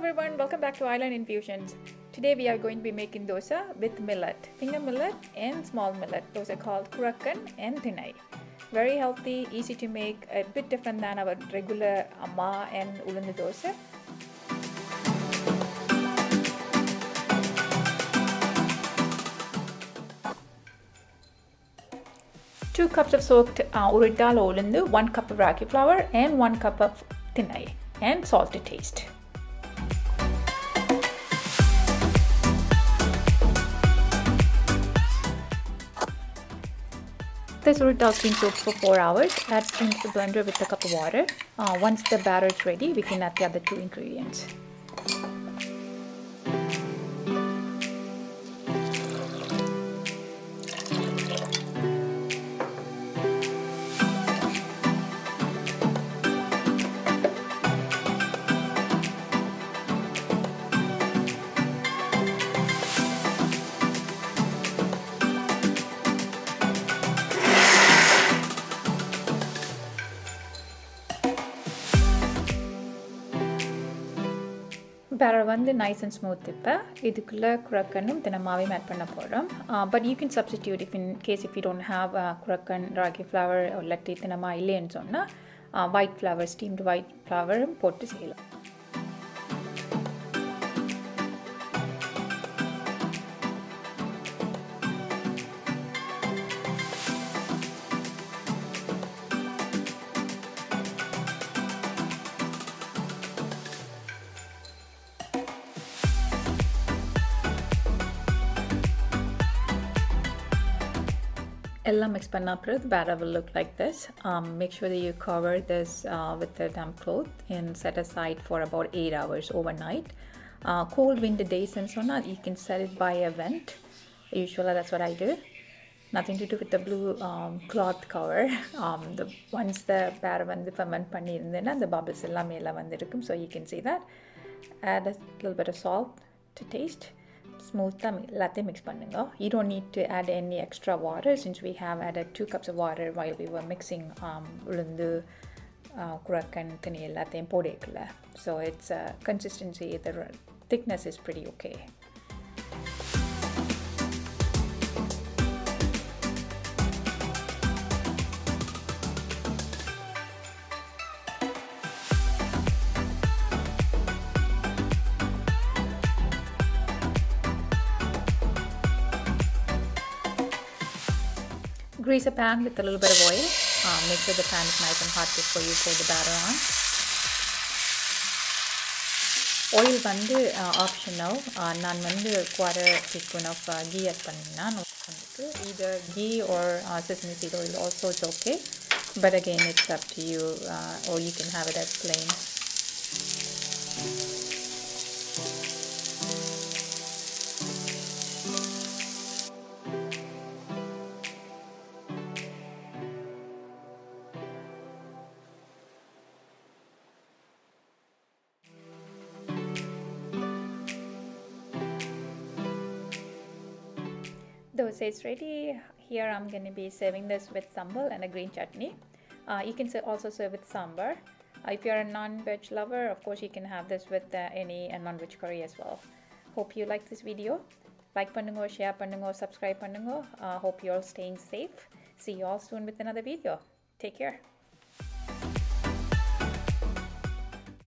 everyone, welcome back to Island Infusions. Today we are going to be making dosa with millet, finger millet and small millet. Those are called Kurakan and Thinai. Very healthy, easy to make, a bit different than our regular amma and ulundu dosa. Two cups of soaked urad dal ulundu, 1 cup of ragi flour and 1 cup of Thinai and salt to taste. This urad dal has been soaked for 4 hours. Add into the blender with a cup of water. Once the batter is ready, we can add the other 2 ingredients. Batter வந்து nice and smooth இப்ப இதுக்குள்ள குரக்கனும் தினமாவையும் add பண்ண போறோம். But you can substitute if in case if you don't have kurakan, ragi flour or latti தினமா இல்லைன்னு சொன்னா white flour, steamed white flour போட்டு செய்யலாம். Ella mix panna the batter will look like this. Make sure that you cover this with a damp cloth and set aside for about 8 hours overnight. Cold winter days and so on, you can set it by a vent. Usually that's what I do. Nothing to do with the blue cloth cover. Once the batter வந்து ferment பண்ணிருந்தேன்னா the bubbles எல்லாம் மேல வந்திருக்கும், so you can see that. Add a little bit of salt to taste. Smooth latte mix பண்ணுங்க. You don't need to add any extra water since we have added 2 cups of water while we were mixing ulundu kurakan thini எல்லாத்தையும் போடேக்கல. So it's consistency, the thickness is pretty okay. Grease a pan with a little bit of oil. Make sure the pan is nice and hot before you pour the batter on. Oil வந்து optional. நான் வந்து 1/4 teaspoon of ghee add பண்ணினா either ghee or sesame seed oil also is okay. But again, it's up to you, or you can have it as plain. Dosa is ready. Here I'm going to be serving this with sambal and a green chutney. You can also serve with sambar. If you're a non-veg lover, of course you can have this with any non-veg curry as well. Hope you like this video. Like பண்ணுங்க, share பண்ணுங்க, subscribe பண்ணுங்க. Hope you're all staying safe. See you all soon with another video. Take care.